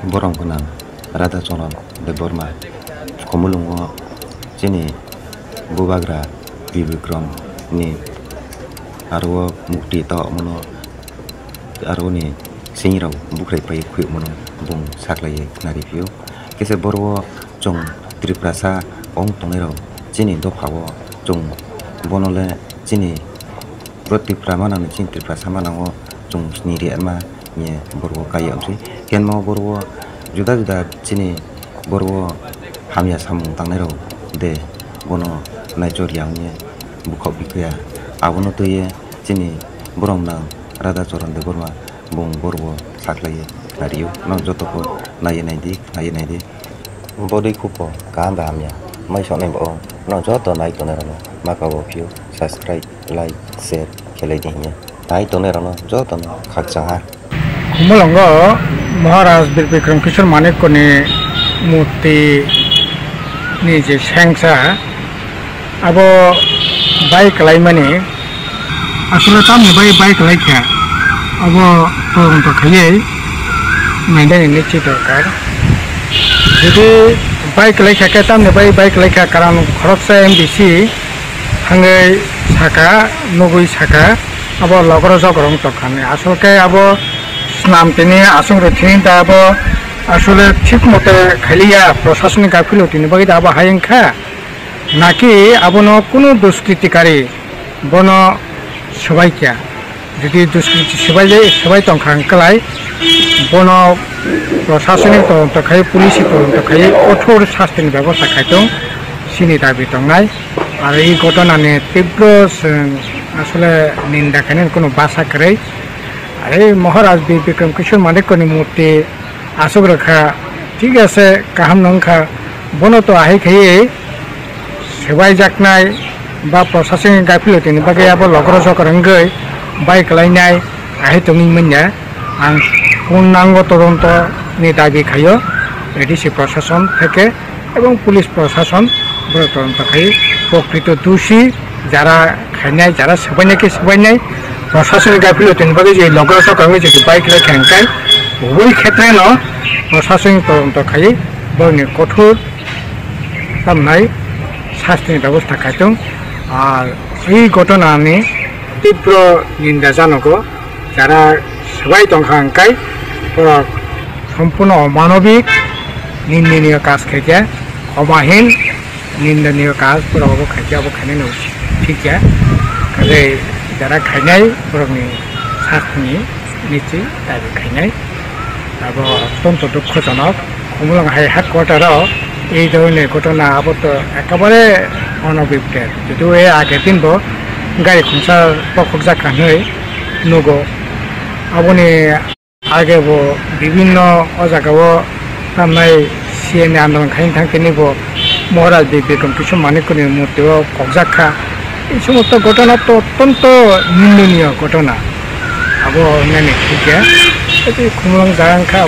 borong kunang Radha Choron de Burma komulungo chini bubagra bibikram ni arwo mukti ta mono arwo ni singira bukrai pai khu mono bung saklai nari piu kese borwo chong triprasa ong tonero chini do phawo chong bonole chini roti pramana ni chini triprasa manango chong sniri ma ni borwo kaya amsi kenmo borwo juda juda chini borwo hamya samung tangnero de bono naijor yangni bukhok bikya abono toye chini borong nang Radha Choron de Burma bung borwo saklai nariu nang jotoko naidi body kupo kamba amya mai sone bo no joto nai tonerano makabo piu subscribe like share kelai dinya nai tonerano joto no khakcha Kumulongo Maharaj Birvikram Kishore Manik ko ni murti ni je sengsa abo bike lai mani asule tam ni bike lai kya abo torong to khaye maintain ni chi dorkar jadi bike lai kya tam ni bike lai kya karan khoroksa MDC hangai saka nugui saka abo logro jogrong to khane asolke abo নাম তিনি আসং রথিন দাব আসলে ঠিক মতে খালিয়া প্রশাসনিক গাফিলতি নিবাগি দাব হাইংখা নাকি আবনো কোনো দুষ্কৃতিকারী বন সবাইকা যদি দুষ্কৃতি সবাই তংখাংকলাই বন প্রশাসনিক তদন্ত খাই পুলিশ তদন্ত খাই কঠোর শাস্তির ব্যবস্থা খাইতং সিনি দাবি দংনাই আর এই ঘটনানে তীব্র আসলে নিন্দা খাইন কোনো বাসা করে এই মহারাজ বিক্রম কিশোর মানিক কোনি মূর্তি আসক রাখা ঠিক আছে কাহাম নংখা বনত আহি খাইয়ে সেবাই জাকনাই বা প্রশাসনিক গাফিলতি বাকি আবার লগর সকরঙ্গই বাইক লাইনাই আহি তুমি মঞ্জা আং পূর্ণাঙ্গ তদন্ত নি দাবি খাইও এডিসি প্রশাসন থেকে এবং পুলিশ প্রশাসন তদন্ত খাই প্রকৃত দোষী যারা খাইনাই যারা সেবাই নাই প্রশাসনিক গাফিলতি নিবাগে যে লগর সকরঙ্গই যে বাইক লাই খাংকাই ওই ক্ষেত্রে ন প্রশাসনিক তদন্ত খাই বর্ণি কঠোর সামনাই শাস্তির ব্যবস্থা খাইতং আর এই ঘটনা নিয়ে তীব্র নিন্দা জানাগো যারা সবাই তংখাংকাই সম্পূর্ণ অমানবিক নিন্দনীয় কাজ খাইছে ক্ষমাহীন নিন্দনীয় কাজ পুরো খাইছে খাইনে উচিত ঠিক আছে যারা খাইনাই বরংনি শাস্তি নিচে দাবি খাইনাই আবো অত্যন্ত দুঃখজনক কুমুলং হাই হেডকোয়ার্টারও এই ধরনের ঘটনা আবত একেবারে অনভিপ্রেত যদিও এর আগে দিনবো গাড়ি খুঁচার পক্ষক জাকানই নগো আবনি আগে বিভিন্ন জায়গাও তামাই সিএনএ আন্দোলন খাইন থাকতে নিব মহারাজ বিক্রম কিশোর মানিকনি মূর্তিও ককজাখা এই সমস্ত ঘটনা তো অত্যন্ত নিন্দনীয় ঘটনা আবো ঠিক আছে কুমলং জাগাংখা